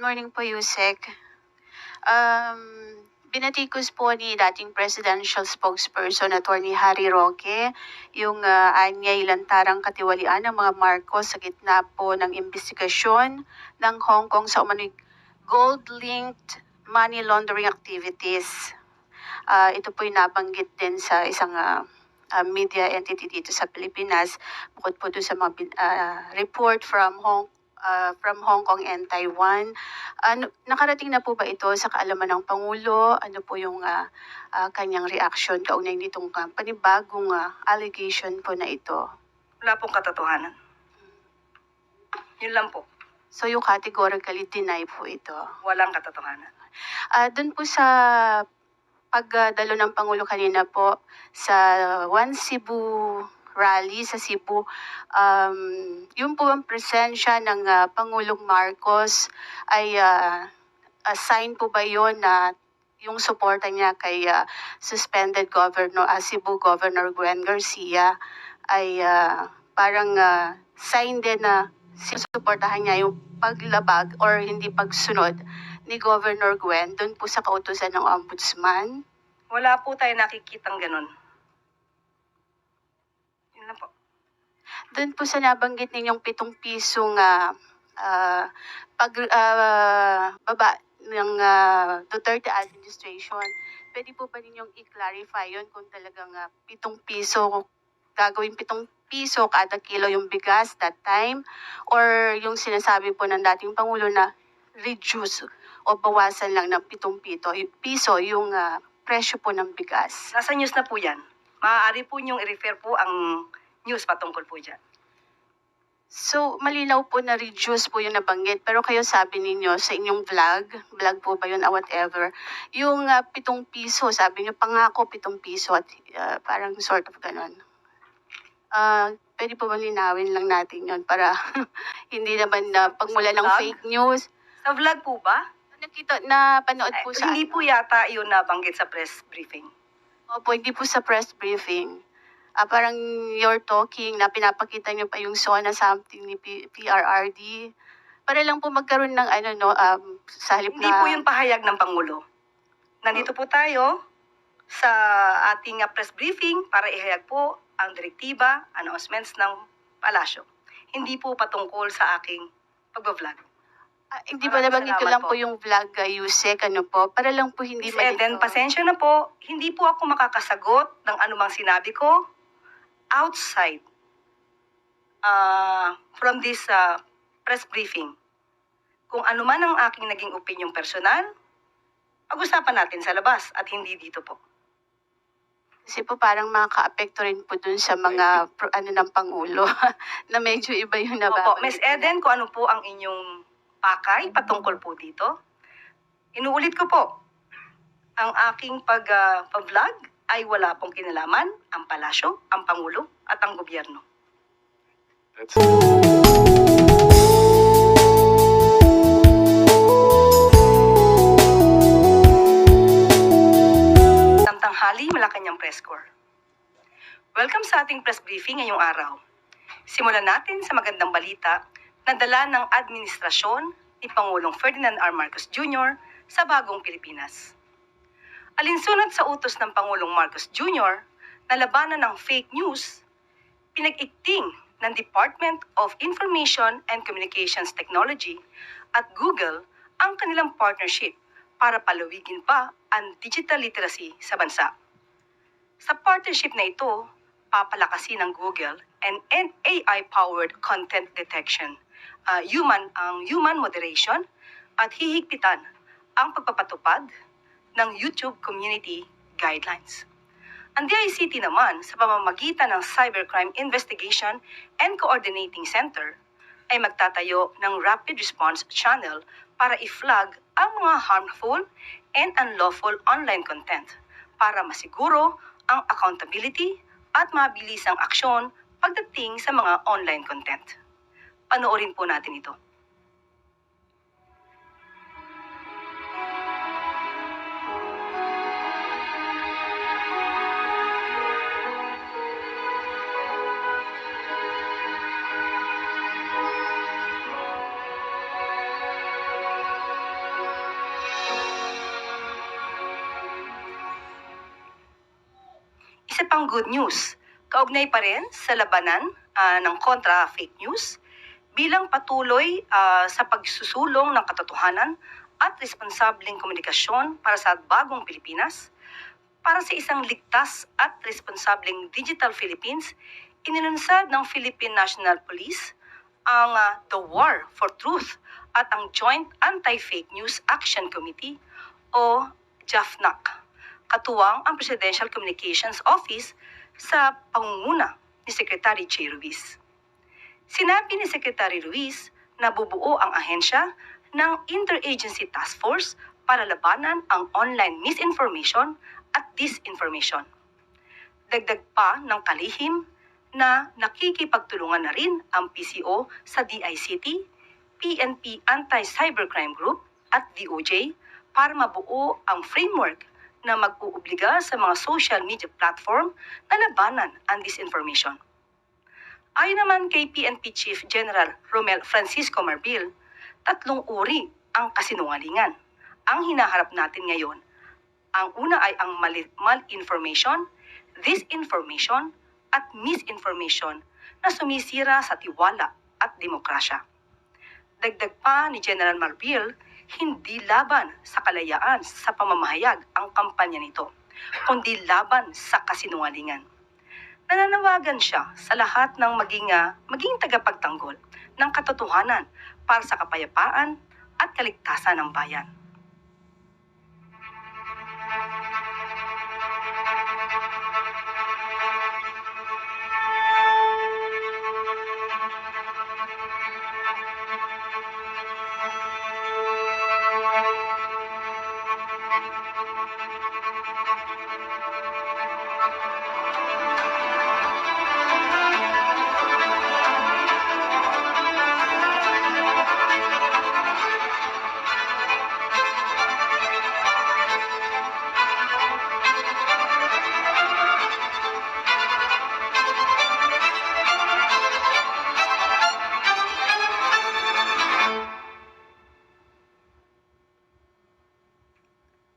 morning po, Yusek. Binatikos po ni dating presidential spokesperson Attorney Harry Roque yung anyay lantarang katiwalian ng mga Marcos sa gitna po ng investigasyon ng Hong Kong sa umano'y gold-linked money laundering activities. Ito po yung nabanggit din sa isang media entity dito sa Pilipinas, bukod po doon sa mga report from Hong Kong and Taiwan. Nakarating na po ba ito sa kaalaman ng Pangulo? Ano po yung kanyang reaction kaugnay nitong panibagong allegation po na ito? Wala pong katotohanan. Yun lang po. So you categorically deny po ito? Walang katotohanan. Doon po sa pagdalo ng Pangulo kanina po sa One Cebu rally sa Cebu, yung po ang presensya ng Pangulong Marcos ay sign po ba yun na yung suporta niya kay suspended Governor Cebu Governor Gwen Garcia ay parang sign din na sinusuportahan niya yung paglabag or hindi pagsunod ni Governor Gwen doon po sa kautusan ng Ombudsman? Wala po tayo nakikitang ganun. Yun lang po. Doon po sa nabanggit ninyong 7 pisong baba ng Duterte administration, pwede po ba ninyong i-clarify yun kung talagang 7 piso, gagawin 7 piso kada kilo yung bigas that time, or yung sinasabi po ng dating Pangulo na reduce o bawasan lang ng 7 piso yung presyo po ng bigas? Nasa news na po yan. Maaari po niyong i-refer po ang news patungkol po dyan. So, malinaw po na reduce po yung nabanggit. Pero kayo sabi ninyo sa inyong vlog po ba yun, whatever, yung 7 piso, sabi niyo pangako 7 piso at parang sort of ganun. Pwede po ba linawin lang natin yun para hindi naman pagmula ng fake news? Sa vlog po ba? Napanood po sa Hindi po yata yun nabanggit sa press briefing. Opo, hindi po sa press briefing. Parang you're talking na pinapakita niyo pa yung SONA something ni PRRD. Para lang po magkaroon ng sa halip Hindi po yun pahayag ng Pangulo. Nandito po tayo sa ating press briefing para ihayag po ang direktiba, announcements ng palasyo. Hindi po patungkol sa aking pag-vlog. Hindi ba nabanggit ko lang po yung vlog, Yusek, para lang po hindi Miss Eden, pasensya na po, hindi po ako makakasagot ng anumang sinabi ko outside from this press briefing. Kung ano man ang aking naging opinion personal, pag-usapan natin sa labas at hindi dito po. Kasi po parang makaka-apekto rin po dun sa mga ng Pangulo na medyo iba yung nababanggit. Opo, Miss Eden, kung ano po ang inyong pakay patungkol po dito. Inuulit ko po, ang aking pag-vlog ay wala pong kinalaman ang palasyo, ang Pangulo at ang gobyerno. Tanghali, Malacanang Press Corps. Welcome sa ating press briefing ngayong araw. Simulan natin sa magandang balita na dala ng administrasyon ni Pangulong Ferdinand R. Marcos Jr. sa bagong Pilipinas. Alinsunod sa utos ng Pangulong Marcos Jr. na labanan ng fake news, pinag-ikting ng Department of Information and Communications Technology at Google ang kanilang partnership para palawigin pa ang digital literacy sa bansa. Sa partnership na ito, papalakasin ng Google and AI-powered content detection, human moderation at hihigpitan ang pagpapatupad ng YouTube Community Guidelines. Ang DICT naman sa pamamagitan ng Cybercrime Investigation and Coordinating Center ay magtatayo ng Rapid Response Channel para i-flag ang mga harmful and unlawful online content para masiguro ang accountability at mabilisang aksyon pagdating sa mga online content. Panoorin po natin ito. Isang good news, kaugnay pa rin sa labanan ng kontra fake news bilang patuloy sa pagsusulong ng katotohanan at responsableng komunikasyon para sa bagong Pilipinas, para sa isang ligtas at responsableng Digital Philippines, inilunsad ng Philippine National Police ang The War for Truth at ang Joint Anti-Fake News Action Committee o JAFNAC, katuwang ang Presidential Communications Office sa pangunguna ni Secretary J. Ruiz. Sinabi ni Secretary Ruiz na bubuo ang ahensya ng Interagency Task Force para labanan ang online misinformation at disinformation. Dagdag pa ng kalihim na nakikipagtulungan na rin ang PCO sa DICT, PNP Anti-Cybercrime Group at DOJ para mabuo ang framework na mag-uubliga sa mga social media platform na labanan ang disinformation. Ayon naman kay PNP Chief General Romel Francisco Marbil, 3 uri ang kasinungalingan ang hinaharap natin ngayon. Ang una ay ang malinformation, disinformation, at misinformation na sumisira sa tiwala at demokrasya. Dagdag pa ni General Marbil, hindi laban sa kalayaan sa pamamahayag ang kampanya nito, kundi laban sa kasinungalingan. Nananawagan siya sa lahat ng maging tagapagtanggol ng katotohanan para sa kapayapaan at kaligtasan ng bayan.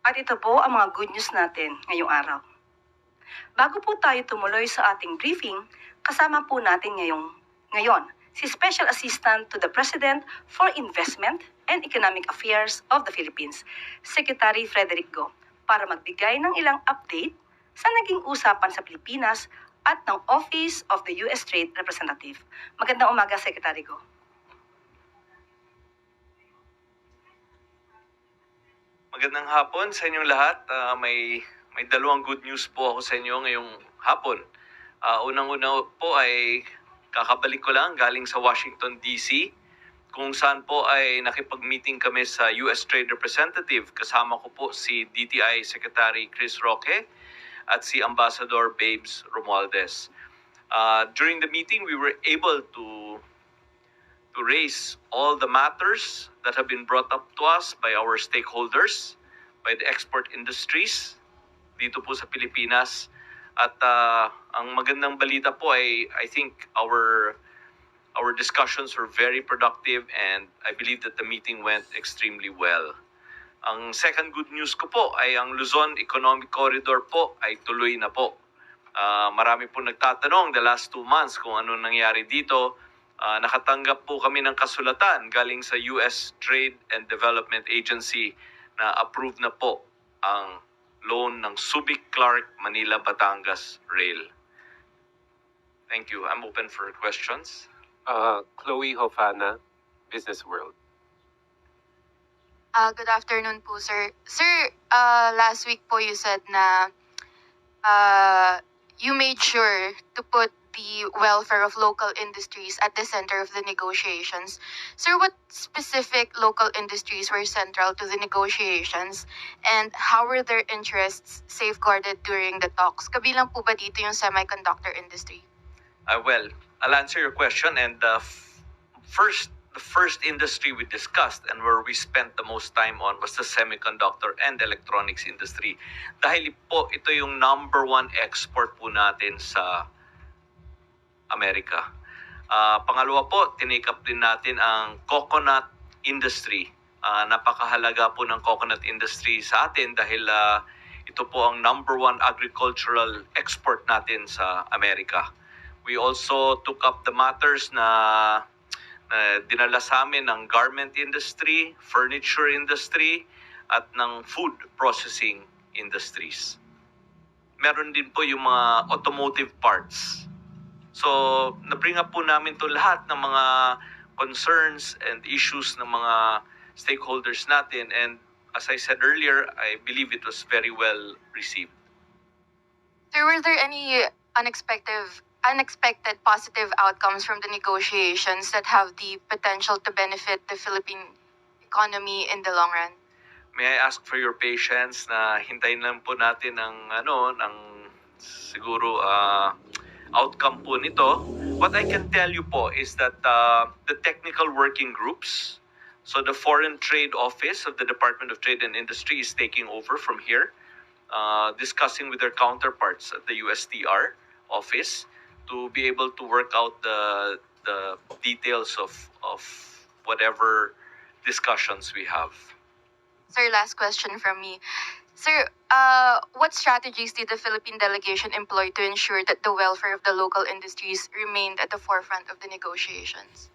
At ito po ang mga good news natin ngayong araw. Bago po tayo tumuloy sa ating briefing, kasama po natin ngayon si Special Assistant to the President for Investment and Economic Affairs of the Philippines, Secretary Frederick Go, para magbigay ng ilang update sa naging usapan sa Pilipinas at ng Office of the U.S. Trade Representative. Magandang umaga, Secretary Go. Magandang hapon sa inyong lahat. May dalawang good news po ako sa inyo ngayong hapon. Unang-una po ay kakabalik ko lang galing sa Washington, D.C. kung saan po ay nakipag-meeting kami sa U.S. Trade Representative. Kasama ko po si DTI Secretary Chris Roque at si Ambassador Babes Romualdez. During the meeting, we were able to raise all the matters that have been brought up to us by our stakeholders, by the export industries dito po sa Pilipinas. At ang magandang balita po ay I think our discussions were very productive and I believe that the meeting went extremely well. Ang second good news ko po ay ang Luzon Economic Corridor po ay tuloy na po. Marami po nagtatanong the last 2 months kung ano nangyari dito. Nakatanggap po kami ng kasulatan galing sa U.S. Trade and Development Agency na approved na po ang loan ng Subic-Clark Manila-Batangas Rail. Thank you. I'm open for questions. Chloe Hofana, Business World. Good afternoon po, sir. Sir, last week po you said na you made sure to put the welfare of local industries at the center of the negotiations. Sir, what specific local industries were central to the negotiations and how were their interests safeguarded during the talks? Kabilang po ba dito yung semiconductor industry? Well, I'll answer your question. And the first industry we discussed and where we spent the most time on was the semiconductor and electronics industry. Dahil po ito yung number 1 export po natin sa Amerika. Pangalawa po, tinake up din natin ang coconut industry. Napakahalaga po ng coconut industry sa atin dahil Ito po ang #1 agricultural export natin sa Amerika. We also took up the matters na dinala sa amin ng garment industry, furniture industry, at ng food processing industries. Meron din po yung mga automotive parts. So, na-bring up po namin to lahat ng mga concerns and issues ng mga stakeholders natin, and as I said earlier, I believe it was very well received. Sir, were there any unexpected positive outcomes from the negotiations that have the potential to benefit the Philippine economy in the long run? May I ask for your patience na hintayin lang po natin ng siguro outcome po nito. What I can tell you po is that the technical working groups, so the Foreign Trade Office of the Department of Trade and Industry is taking over from here, discussing with their counterparts at the USTR office to be able to work out the details of whatever discussions we have. Sir, last question from me. Sir, what strategies did the Philippine delegation employ to ensure that the welfare of the local industries remained at the forefront of the negotiations?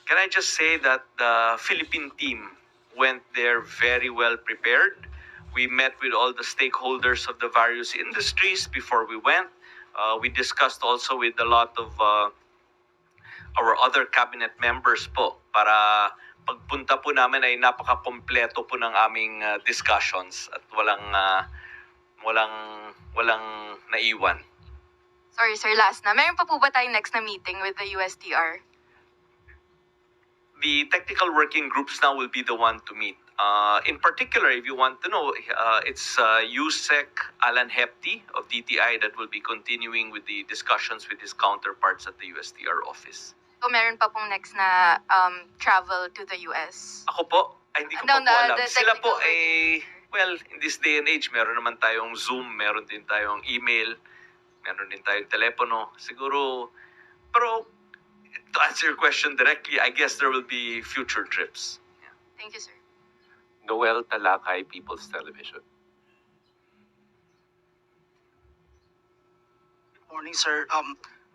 Can I just say that the Philippine team went there very well prepared. We met with all the stakeholders of the various industries before we went. We discussed also with a lot of our other cabinet members po para pagpunta po namin ay napaka-kompleto po ng aming discussions at walang naiwan. Sorry, sir, last na. Meron pa po ba tayong next na meeting with the USTR? The technical working groups now will be the one to meet. In particular, if you want to know, it's USEC Alan Hepti of DTI that will be continuing with the discussions with his counterparts at the USTR office. So, meron pa pong next na travel to the US? Ako po, hindi ko No, pa po alam. the Sila po technical well, in this day and age, meron naman tayong Zoom, meron din tayong email, meron din tayong telepono. Siguro, pero to answer your question directly, I guess there will be future trips. Thank you, sir. Noel Talakay, People's Television. Morning, sir.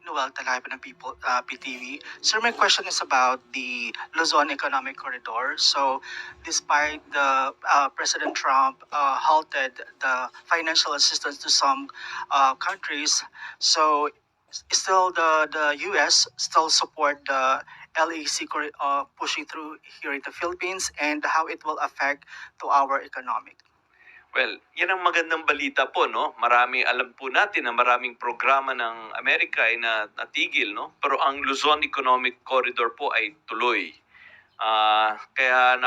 Noel Talay ng PTV. Sir, my question is about the Luzon Economic Corridor. So, despite the President Trump halted the financial assistance to some countries, so still the U.S. still support the LAC pushing through here in the Philippines, and how it will affect to our economic. Well, yan ang magandang balita po, no? Alam po natin na maraming programa ng Amerika ay natigil, no? Pero ang Luzon Economic Corridor po ay tuloy. Kaya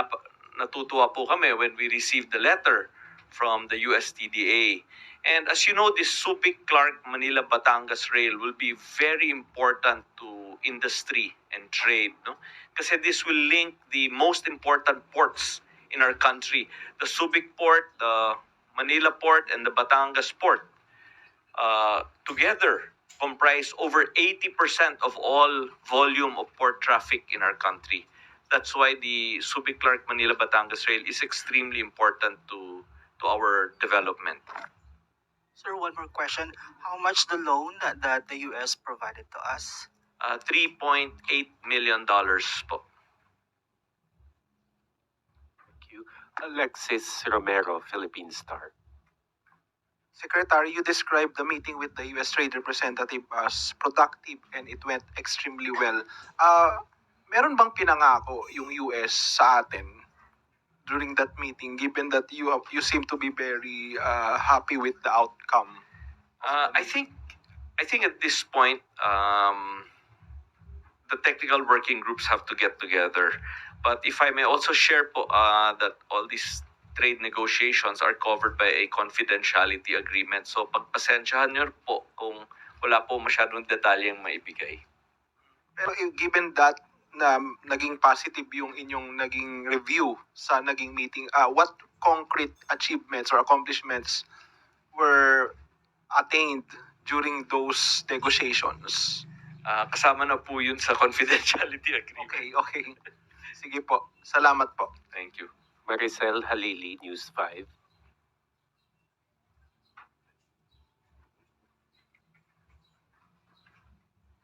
natutuwa po kami when we received the letter from the USTDA. And as you know, this Subic Clark Manila Batangas Rail will be very important to industry and trade, no? Kasi this will link the most important ports in our country. The Subic Port, the Manila Port, and the Batangas Port together comprise over 80% of all volume of port traffic in our country. That's why the Subic Clark Manila Batangas Rail is extremely important to our development. Sir, one more question. How much the loan that the U.S. provided to us? $3.8 million po. Alexis Romero, Philippine Star. Secretary, you described the meeting with the U.S. Trade Representative as productive and it went extremely well. Meron bang pinangako yung U.S. sa atin during that meeting, given that you seem to be very happy with the outcome? I think at this point, the technical working groups have to get together. But if I may also share po that all these trade negotiations are covered by a confidentiality agreement. So pagpasensyahan niyo po kung wala po masyadong detalyeng maibigay. Pero given that na naging positive yung inyong naging review sa naging meeting, what concrete achievements or accomplishments were attained during those negotiations? Kasama na po yun sa confidentiality agreement. Okay. Sige po. Salamat po. Thank you. Maricel Halili, News 5.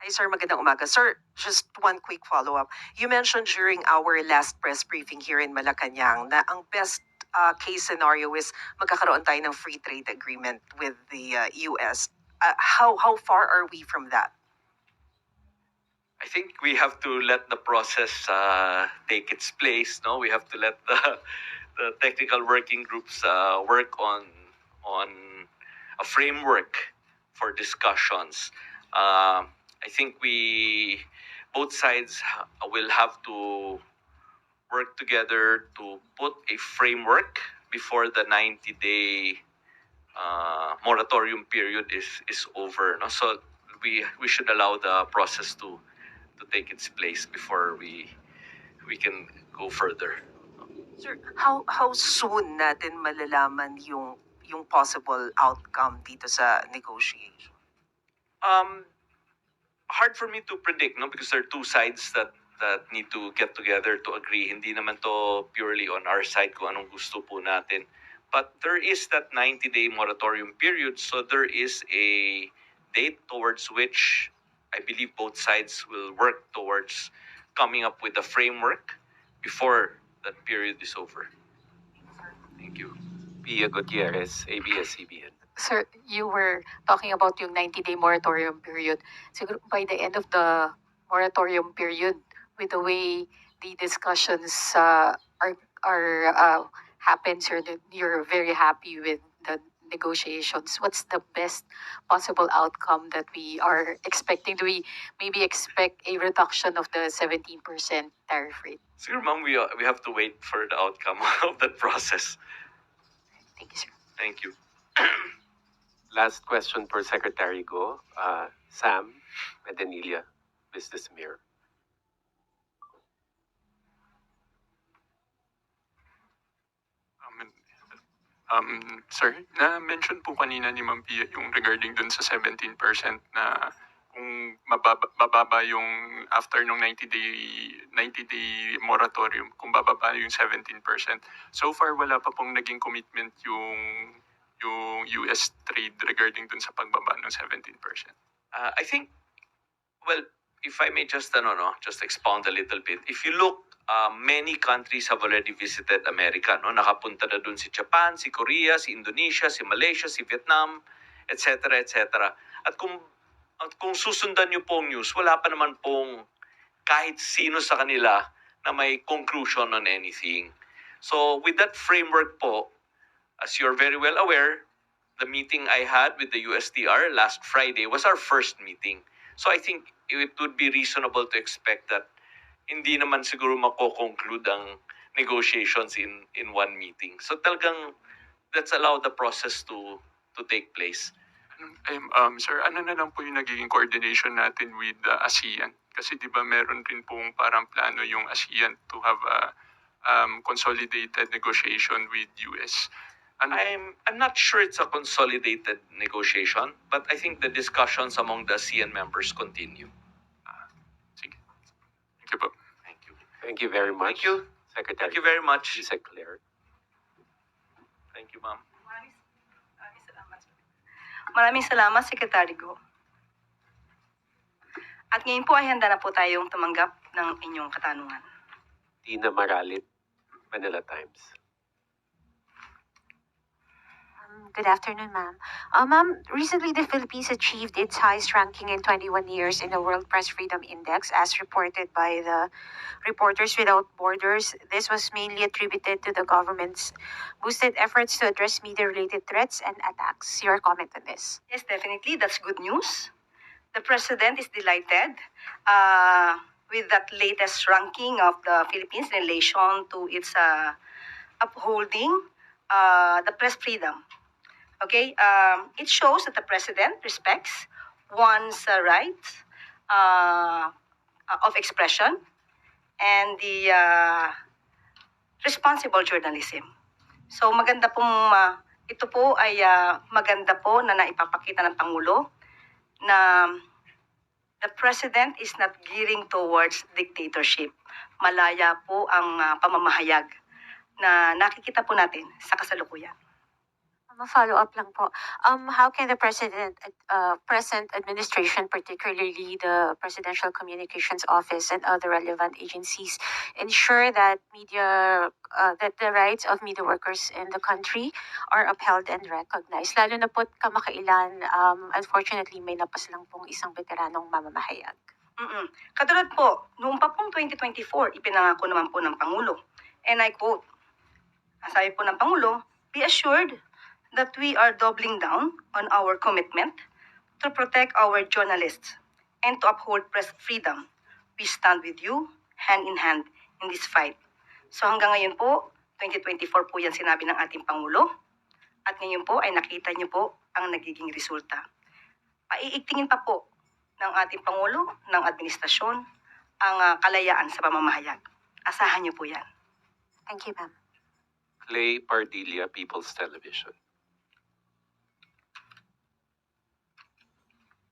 Hi, sir. Magandang umaga. Sir, just one quick follow-up. You mentioned during our last press briefing here in Malacanang na ang best case scenario is magkakaroon tayo ng free trade agreement with the US. How far are we from that? I think we have to let the process take its place. No, we have to let the technical working groups work on a framework for discussions. I think both sides will have to work together to put a framework before the 90-day moratorium period is over. No? So we should allow the process to take its place before we can go further. Sir, how soon natin malalaman yung possible outcome dito sa negotiation? Hard for me to predict, no, because there are two sides that need to get together to agree. Hindi naman to purely on our side kung anong gusto po natin. But there is that 90-day moratorium period, so there is a date towards which I believe both sides will work towards coming up with a framework before that period is over. Thank you. Pia Gutierrez, ABS-CBN. Sir, you were talking about yung 90-day moratorium period. Siguro by the end of the moratorium period, with the way the discussions are happen, sir, that you're very happy with the negotiations. What's the best possible outcome that we are expecting? Do we maybe expect a reduction of the 17% tariff rate? Siguro, ma'am, we have to wait for the outcome of that process. Thank you, sir. Thank you. Last question for Secretary Go. Sam Medanilia, Business Mirror. Sir, na-mention po kanina ni Ma'am Pia yung regarding dun sa 17% na kung mababa yung after nung 90-day moratorium, kung bababa yung 17%. So far, wala pa pong naging commitment yung US trade regarding dun sa pagbaba ng 17%. I think, well, if I may just expound a little bit. If you look, many countries have already visited America. No? Nakapunta na dun si Japan, si Korea, si Indonesia, si Malaysia, si Vietnam, etc. etc. At kung susundan niyo pong news, wala pa naman pong kahit sino sa kanila na may conclusion on anything. So with that framework po, as you're very well aware, the meeting I had with the USTR last Friday was our first meeting. So I think it would be reasonable to expect that hindi naman siguro mako-conclude ang negotiations in one meeting. So talagang let's allow the process to take place. Sir, ano na lang po yung nagiging coordination natin with ASEAN? Kasi di ba meron rin pong parang plano yung ASEAN to have a consolidated negotiation with US. I'm not sure it's a consolidated negotiation, but I think the discussions among the ASEAN members continue. Sige. Thank you po. Thank you. Thank you very much. Thank you. Secretary. Thank you very much. Giselle Claire. Thank you, ma'am. Maraming salamat, Secretary Go. At ngayon po ay handa na po tayong tumanggap ng inyong katanungan. Tina Maralit, Manila Times. Good afternoon, ma'am. Ma'am, recently the Philippines achieved its highest ranking in 21 years in the World Press Freedom Index, as reported by the Reporters Without Borders. This was mainly attributed to the government's boosted efforts to address media-related threats and attacks. Your comment on this? Yes, definitely. That's good news. The President is delighted with that latest ranking of the Philippines in relation to its upholding the press freedom. Okay, it shows that the President respects one's right of expression and the responsible journalism. So maganda pong ito po ay maganda po na naipapakita ng Pangulo na the President is not gearing towards dictatorship. Malaya po ang pamamahayag na nakikita po natin sa kasalukuyan. Ma-follow-up lang po. How can the present administration, particularly the Presidential Communications Office and other relevant agencies, ensure that that the rights of media workers in the country are upheld and recognized? Lalo na po kamakailan, unfortunately, may napas lang pong isang veteranong mamamahayag. Katulad po, noong pa pong 2024, ipinangako naman po ng Pangulo. And I quote, ang sabi po ng Pangulo, "Be assured that we are doubling down on our commitment to protect our journalists and to uphold press freedom. We stand with you, hand in hand, in this fight." So hanggang ngayon po, 2024 po yan sinabi ng ating Pangulo. At ngayon po ay nakita niyo po ang nagiging resulta. Paiigtingin pa po ng ating Pangulo, ng administrasyon, ang kalayaan sa pamamahayag. Asahan niyo po yan. Thank you, ma'am. Clay Pardilla, People's Television.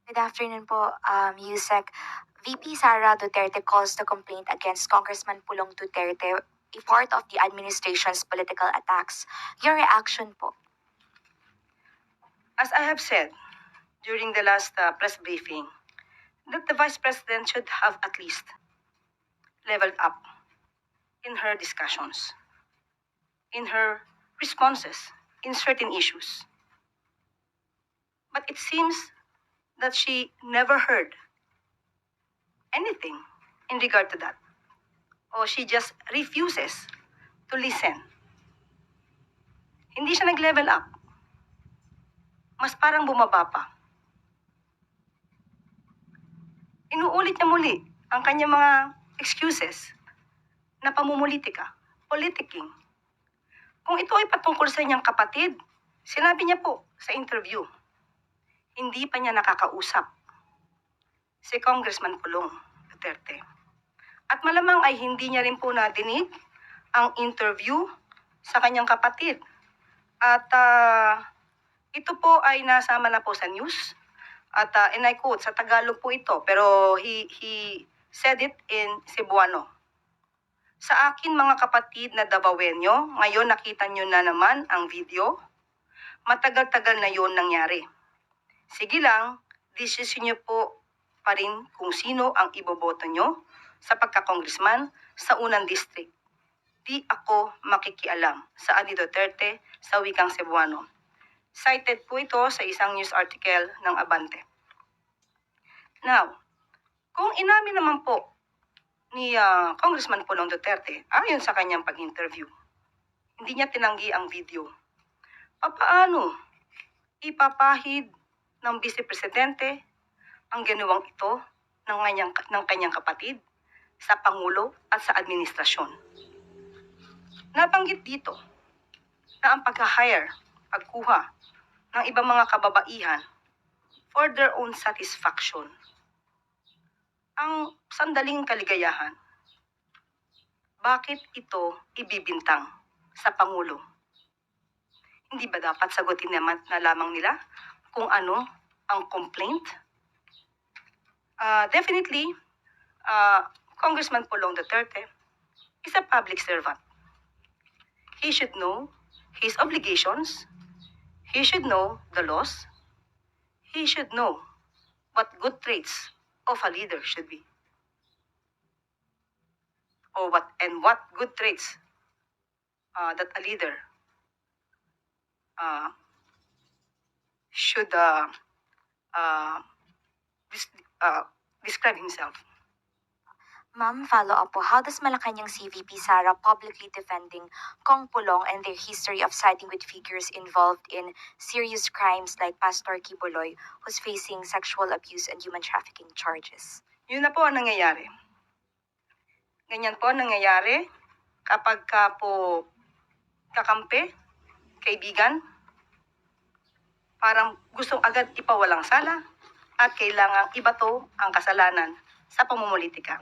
Good afternoon po, Yusek. VP Sara Duterte calls the complaint against Congressman Pulong Duterte a part of the administration's political attacks. Your reaction po? As I have said during the last press briefing, that the Vice President should have at least leveled up in her discussions, in her responses in certain issues. But it seems that she never heard anything in regard to that. Or she just refuses to listen. Hindi siya nag-level up. Mas parang bumaba pa. Inuulit niya muli ang kanyang mga excuses na pamumulitika, politicking. Kung ito ay patungkol sa inyong kapatid, sinabi niya po sa interview, hindi pa niya nakakausap si Congressman Pulong Duterte. At malamang ay hindi niya rin po nadinig ang interview sa kanyang kapatid. At ito po ay nasama na po sa news. At and I quote, sa Tagalog po ito, pero he said it in Cebuano. Sa akin mga kapatid na Davaoenyo, ngayon nakita nyo na naman ang video. Matagal-tagal na yon nangyari. Sige lang, decision nyo po pa rin kung sino ang iboboto nyo sa pagka-congressman sa unang district. Di ako makikialam sa ani Duterte sa wikang Cebuano. Cited po ito sa isang news article ng Abante. Now, kung inamin naman po ni Congressman Pulong Duterte, ayon sa kanyang pag-interview, hindi niya tinanggi ang video. Papaano ipapahid ng Vice Presidente ang ginawang ito ng kanyang kapatid sa Pangulo at sa administrasyon? Nabanggit dito na ang pag-hire, pagkuha ng ibang mga kababaihan for their own satisfaction, ang sandaling kaligayahan, bakit ito ibibintang sa Pangulo? Hindi ba dapat sagutin naman na lamang nila kung ano ang complaint? Definitely, Congressman Pulong Duterte is a public servant. He should know his obligations. He should know the laws. He should know what good traits of a leader should be. Or what good traits that a leader should describe himself. Ma'am, follow-up po. How does Malacanang CVP Sara publicly defending Kong Pulong and their history of siding with figures involved in serious crimes like Pastor Kibuloy, who's facing sexual abuse and human trafficking charges? Yun na po ang nangyayari. Ganyan po ang nangyayari kapag ka po kakampi, kaibigan, parang gustong agad ipawalang sala at kailangang ibato ang kasalanan sa pamumulitika.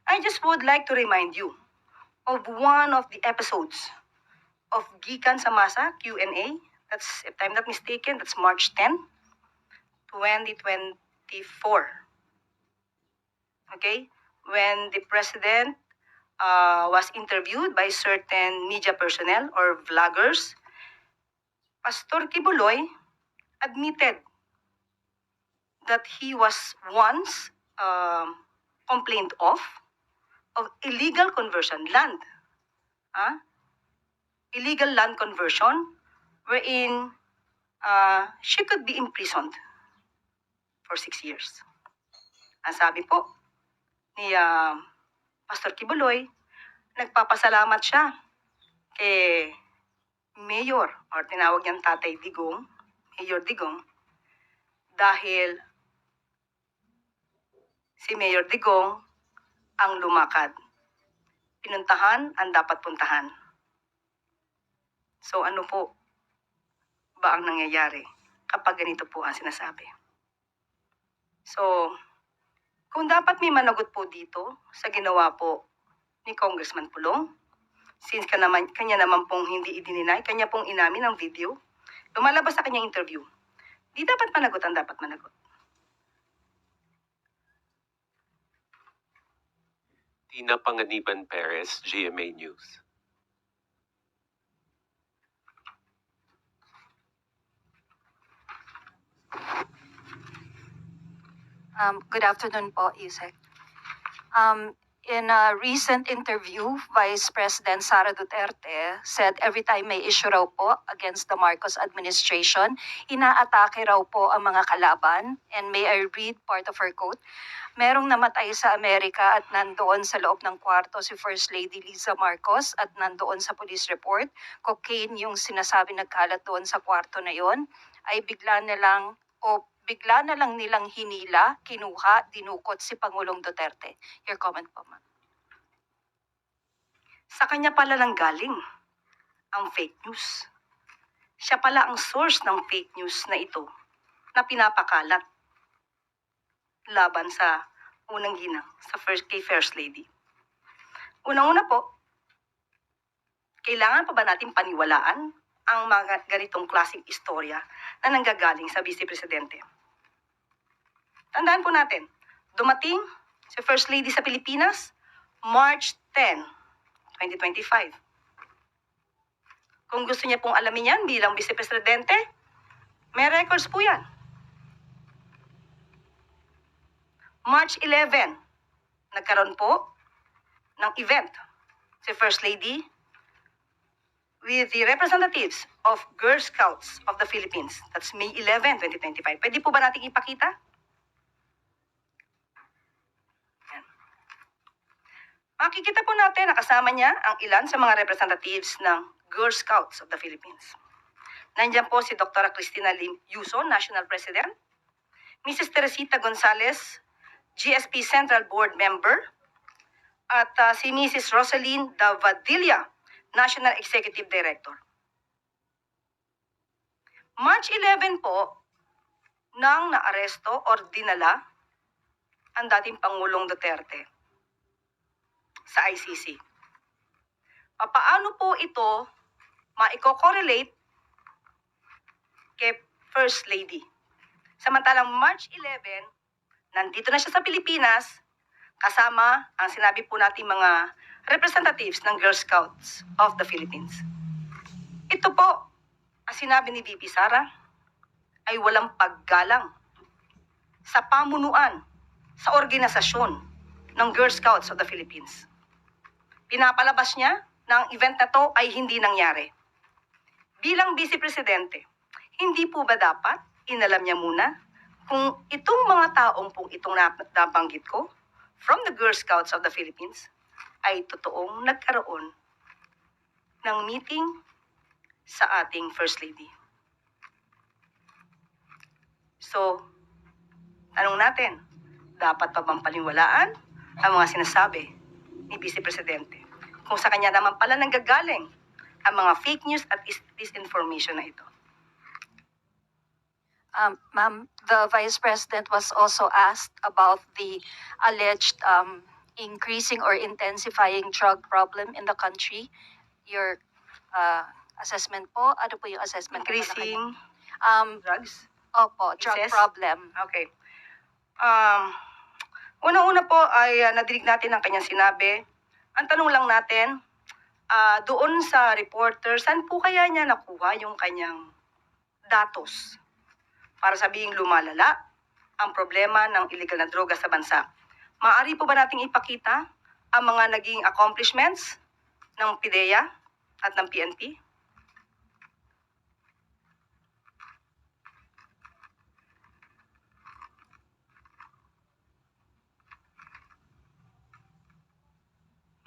I just would like to remind you of one of the episodes of Gikan sa Masa Q&A. That's, if I'm not mistaken, that's March 10, 2024. Okay? When the president was interviewed by certain media personnel or vloggers, Pastor Kibuloy admitted that he was once complained of illegal conversion land. Illegal land conversion wherein she could be imprisoned for 6 years. Ang sabi po ni Pastor Kibuloy, nagpapasalamat siya kay Mayor, or tinawag niyang Tatay Digong, Mayor Digong, dahil si Mayor Digong ang lumakad. Pinuntahan ang dapat puntahan. So ano po ba ang nangyayari kapag ganito po ang sinasabi? So, kung dapat may managot po dito sa ginawa po ni Congressman Pulong, since kanya naman pong hindi idininay, kanya pong inamin ang video, lumalabas sa kanyang interview, di dapat managot ang dapat managot. Tina Panganiban Perez, GMA News. Good afternoon po, Isek. In a recent interview, Vice President Sara Duterte said every time may issue raw po against the Marcos administration, inaatake raw po ang mga kalaban. And may I read part of her quote? Merong namatay sa Amerika at nandoon sa loob ng kwarto si First Lady Liza Marcos at nandoon sa police report. Cocaine yung sinasabi nagkalat doon sa kwarto na yon, ay bigla na lang nilang hinila, kinuha, dinukot si Pangulong Duterte. Your comment po, ma'am. Sa kanya pala lang galing ang fake news. Siya pala ang source ng fake news na ito na pinapakalat laban sa unang ginang, kay First Lady. Unang-una po, kailangan pa ba natin paniwalaan ang mga ganitong klaseng istorya na nanggagaling sa Vice Presidente? Tandaan po natin, dumating si First Lady sa Pilipinas, March 10, 2025. Kung gusto niya pong alamin yan bilang Vice Presidente, may records po yan. March 11, nagkaroon po ng event si First Lady with the representatives of Girl Scouts of the Philippines. That's May 11, 2025. Pwede po ba natin ipakita? Yan. Makikita po natin na kasama niya ang ilan sa mga representatives ng Girl Scouts of the Philippines. Nandiyan po si Dr. Cristina Lim Yuson, National President, Mrs. Teresita Gonzalez, GSP Central Board Member, at si Mrs. Rosaline Davadilla, National Executive Director. March 11 po, nang naaresto or dinala ang dating Pangulong Duterte sa ICC. Paano po ito maiko-correlate kay First Lady? Samantalang March 11, nandito na siya sa Pilipinas, kasama ang sinabi po natin mga representatives ng Girl Scouts of the Philippines. Ito po, ang sinabi ni VP Sara, ay walang paggalang sa pamunuan, sa organisasyon ng Girl Scouts of the Philippines. Pinapalabas niya na ang event na to ay hindi nangyari. Bilang Vice Presidente, hindi po ba dapat inalam niya muna kung itong mga taong pong itong nabanggit ko from the Girl Scouts of the Philippines ay totoong nagkaroon ng meeting sa ating First Lady. So, tanong natin, dapat pa bang paniwalaan ang mga sinasabi ni Vice Presidente kung sa kanya naman pala nanggagaling ang mga fake news at disinformation na ito? Ma'am, the Vice President was also asked about the alleged increasing or intensifying drug problem in the country. Your assessment po? Ano po yung assessment? Increasing drugs? Opo, drug Cases? problem. Okay. Unang-una po ay nadinig natin ang kanyang sinabi. Ang tanong lang natin, doon sa reporter, saan po kaya niya nakuha yung kanyang datos para sabihing lumalala ang problema ng illegal na droga sa bansa. Maaari po ba nating ipakita ang mga naging accomplishments ng PIDEA at ng PNP?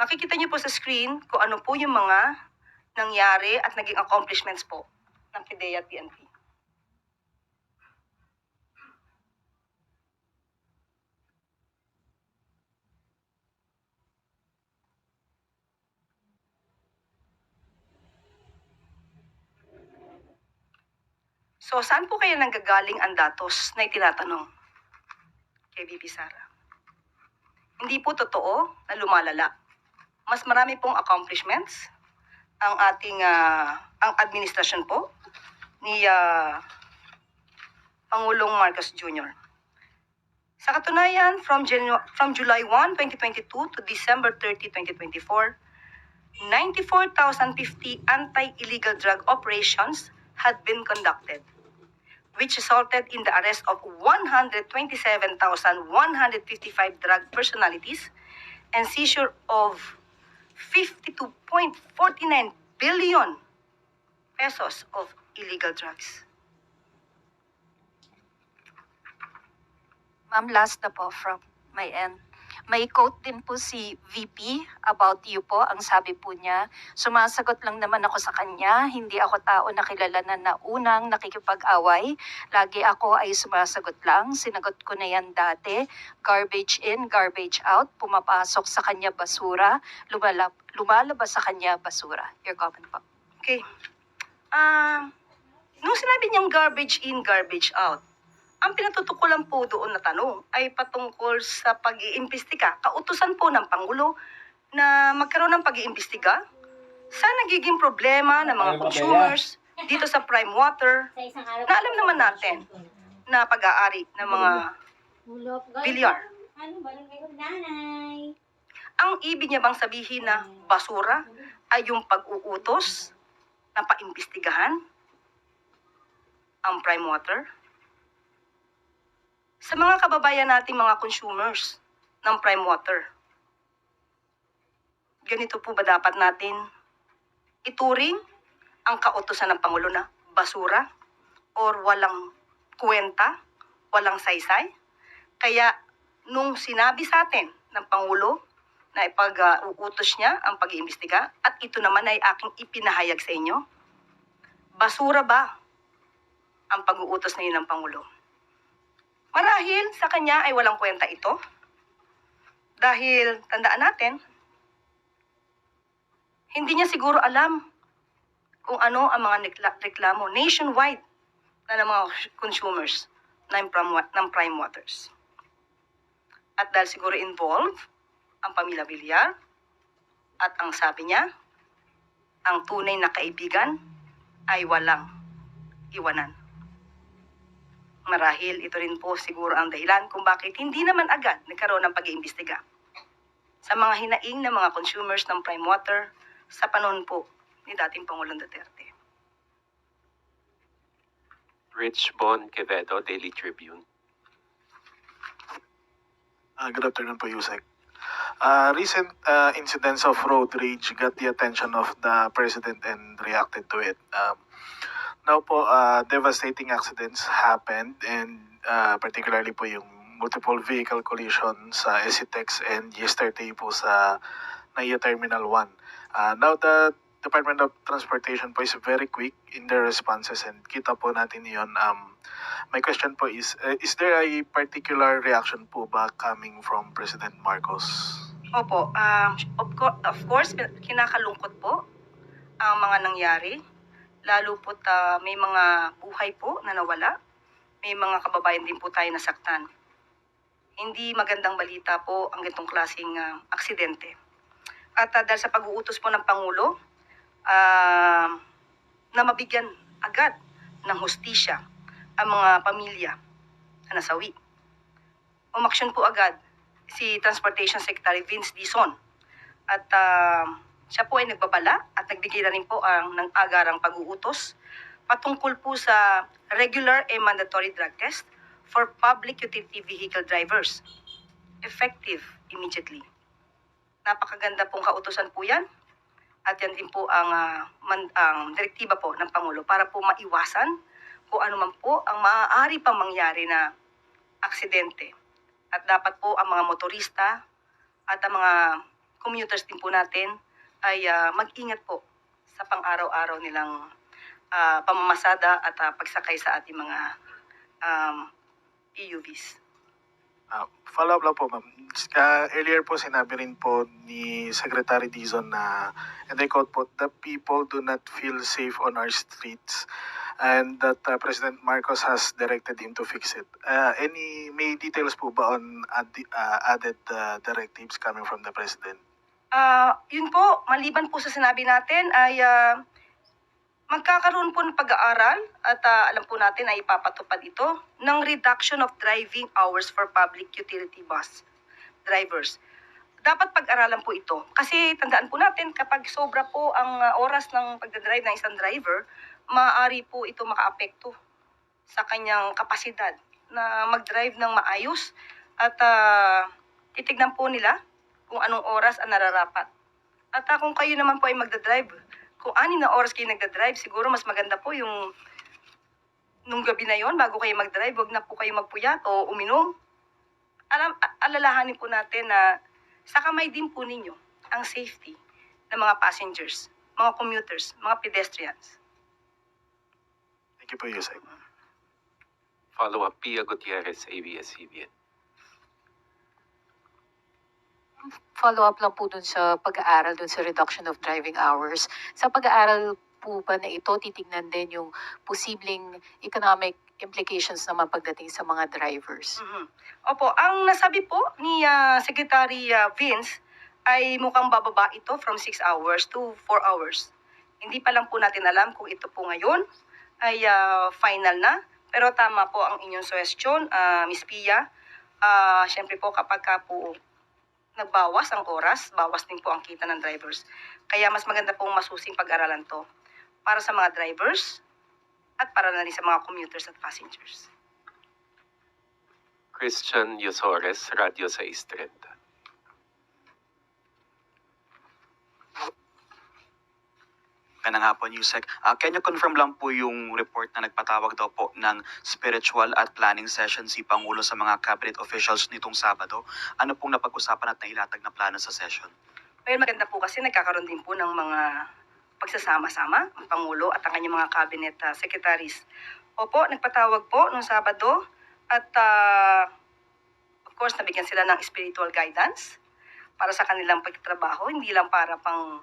Makikita niyo po sa screen kung ano po yung mga nangyari at naging accomplishments po ng PIDEA at PNP. So, saan po kaya nanggagaling ang datos na itinatanong kay VP Sara? Hindi po totoo na lumalala. Mas marami pong accomplishments ang ating ang administrasyon po ni Pangulong Marcos Jr. Sa katunayan, from July 1, 2022 to December 30, 2024, 94,050 anti-illegal drug operations had been conducted, which resulted in the arrest of 127,155 drug personalities and seizure of 52.49 billion pesos of illegal drugs. Ma'am, last na po from my end. May quote din po si VP about you po. Ang sabi po niya, sumasagot lang naman ako sa kanya. Hindi ako tao na kilala na unang nakikipag-away. Lagi ako ay sumasagot lang. Sinagot ko na yan dati. Garbage in, garbage out. Pumapasok sa kanya basura. Lumalabas sa kanya basura. Your comment po. Okay. Nung sinabi niyang garbage in, garbage out, ang pinatutukulan po doon na tanong ay patungkol sa pag-iimbestiga. Kautusan po ng Pangulo na magkaroon ng pag-iimbestiga sa nagiging problema ng mga consumers dito sa prime water na alam naman natin na pag-aari ng mga bilyar. Ang ibig niya bang sabihin na basura ay yung pag-uutos na paimbestigahan ang prime water? Sa mga kababayan nating mga consumers ng prime water, ganito po ba dapat natin ituring ang kautusan ng Pangulo na basura or walang kwenta, walang saysay? Kaya nung sinabi sa atin ng Pangulo na ipag-uutos niya ang pag-iimbestiga at ito naman ay aking ipinahayag sa inyo, basura ba ang pag-uutos na yun ng Pangulo? Marahil sa kanya ay walang kwenta ito. Dahil, tandaan natin, hindi niya siguro alam kung ano ang mga reklamo nationwide na ng mga consumers ng prime waters. At dahil siguro involved ang pamilya Villar at ang sabi niya, ang tunay na kaibigan ay walang iwanan. Marahil ito rin po siguro ang dahilan kung bakit hindi naman agad nagkaroon ng pag-iimbestiga sa mga hinaing ng mga consumers ng prime water sa panahon po ni dating Pangulong Duterte. Rich Bon Quevedo, Daily Tribune. Good afternoon po, Yusek. Recent incidents of road rage got the attention of the President and reacted to it. Now po, devastating accidents happened and particularly po yung multiple vehicle collision sa SCTEX and yesterday po sa NAIA Terminal 1. Now the Department of Transportation po is very quick in their responses and kita po natin yun. My question po is there a particular reaction po ba coming from President Marcos? Opo, of course, kinakalungkot po ang mga nangyari. Lalo po't may mga buhay po na nawala. May mga kababayan din po tayo nasaktan. Hindi magandang balita po ang ganitong klaseng aksidente. At dahil sa pag-uutos po ng Pangulo, na mabigyan agad ng hustisya ang mga pamilya na nasawi. Umaksyon po agad si Transportation Secretary Vince Dizon. At siya po ay nagbabala at nagbigay na rin po ng agarang pag-uutos patungkol po sa regular and mandatory drug test for public utility vehicle drivers. Effective immediately. Napakaganda pong kautusan po yan. At yan din po ang direktiba po ng Pangulo para po maiwasan kung ano man po ang maaari pang mangyari na aksidente. At dapat po ang mga motorista at ang mga commuters din po natin ay mag-ingat po sa pang-araw-araw nilang pamamasada at pagsakay sa ating mga EUVs. Follow up lang po, ma'am. Earlier po sinabi rin po ni Secretary Dizon na, and I quote po, the people do not feel safe on our streets and that President Marcos has directed him to fix it. May details po ba on added directives coming from the President? Yun po, maliban po sa sinabi natin ay magkakaroon po ng pag-aaral at alam po natin ay ipapatupad ito ng reduction of driving hours for public utility bus drivers. Dapat pag-aralan po ito kasi tandaan po natin kapag sobra po ang oras ng pagdadrive ng isang driver, maaari po ito makaapekto sa kanyang kapasidad na mag-drive ng maayos at titignan po nila kung anong oras ang nararapat. At kung kayo naman po ay magdadrive, kung 6 na oras kayo nagdadrive, siguro mas maganda po yung nung gabi na yon bago kayo mag-drive, wag na po kayo magpuyat o uminom. Alalahanin po natin na sa kamay din po ninyo ang safety ng mga passengers, mga commuters, mga pedestrians. Thank you po, Yusek. Follow up, Pia Gutierrez, ABS-CBN. Follow up lang po dun sa pag-aaral dun sa reduction of driving hours. Sa pag-aaral po ba na ito, titignan din yung posibleng economic implications naman pagdating sa mga drivers? Opo, ang nasabi po ni Secretary Vince ay mukhang bababa ito from 6 hours to 4 hours. Hindi pa lang po natin alam kung ito po ngayon ay final na. Pero tama po ang inyong suggestion, Ms. Pia. Siyempre po kapag po nagbawas ang oras, bawas din po ang kita ng drivers. Kaya mas maganda pong masusing pag-aralan to para sa mga drivers at para na rin sa mga commuters at passengers. Christian Yosores, Radyo 630. Ganang hapon, Yusek. Can you confirm lang po yung report na nagpatawag daw po ng spiritual at planning session si Pangulo sa mga cabinet officials nitong Sabado? Ano pong napag-usapan at nailatag na plano sa session? Well, maganda po kasi nagkakaroon din po ng mga pagsasama-sama ang Pangulo at ang kanyang mga cabinet secretaries. Opo, nagpatawag po noong Sabado at of course nabigyan sila ng spiritual guidance para sa kanilang pagtatrabaho, hindi lang para pang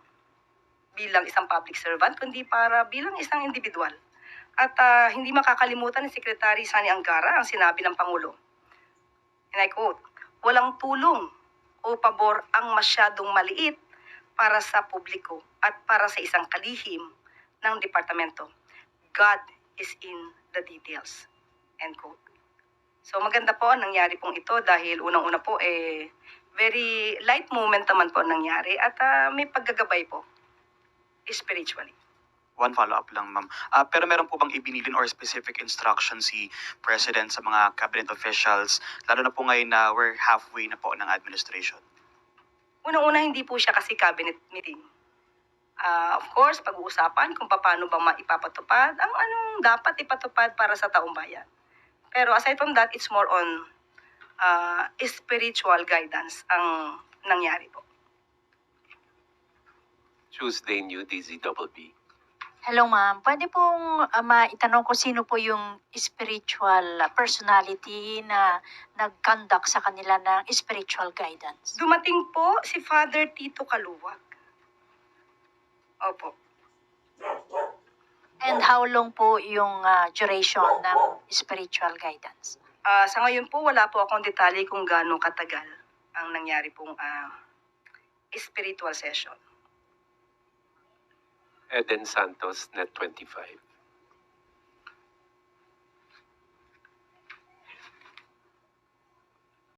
bilang isang public servant, kundi para bilang isang individual. At hindi makakalimutan ni Secretary Sani Angara ang sinabi ng Pangulo. And I quote, "Walang tulong o pabor ang masyadong maliit para sa publiko at para sa isang kalihim ng departamento. God is in the details." End quote. So maganda po ang nangyari pong ito dahil unang-una po very light moment naman po ang nangyari at may paggagabay po spiritually. One follow-up lang, ma'am. Pero meron po bang ibinilin or specific instruction si President sa mga cabinet officials, lalo na po ngayon na we're halfway na po ng administration? Unang-una, hindi po siya kasi cabinet meeting. Of course, pag-uusapan kung paano ba maipapatupad ang anong dapat ipatupad para sa taong bayan. Pero aside from that, it's more on spiritual guidance ang nangyari po. Tuesday New DZBB. Hello ma'am, pwede pong maitanong ko sino po yung spiritual personality na nag-conduct sa kanila ng spiritual guidance? Dumating po si Father Tito Kaluwag. Opo. And how long po yung duration ng spiritual guidance? Sa ngayon po, wala po akong detalye kung gaano katagal ang nangyari pong spiritual session. Eden Santos, Net 25.